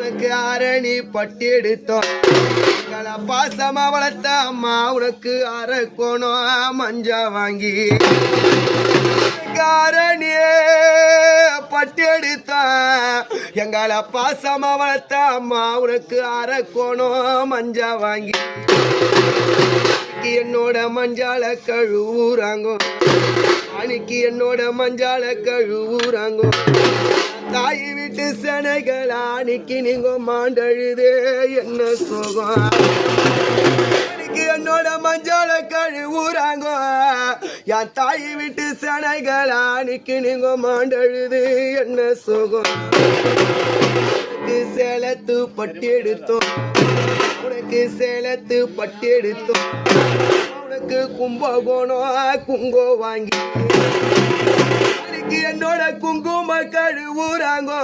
உனக்கு அரணி பட்டி எடுத்தோம் பாசமா வளர்த்த அம்மா உனக்கு அரக்கோணம் மஞ்சா வாங்கி அரணியே பட்டி எடுத்தான் எங்களை பாசமா வளர்த்த அம்மா உனக்கு அரக்கோணம் மஞ்சா வாங்கி என்னோட மஞ்சால கழுவுறாங்கோ அன்னைக்கு என்னோட மஞ்சால கழுவுறாங்கோ தாய் வீட்டு சனைகளா அன்னைக்கு நீங்க மாண்டழுதே என்ன சோகம் அன்னைக்கு என்னோட மஞ்சால கழுவுறாங்கோ என் தாய் வீட்டு சனைகளா அன்னைக்கு நீங்க மாண்டழுது என்ன சோகம் சேலத்து பட்டி எடுத்தோம் உனக்கு சேலத்து பட்டி எடுத்தோம் உனக்கு கும்பகோணம் குங்கோ வாங்கி என்னோட குங்கும கழுவுறாங்கோ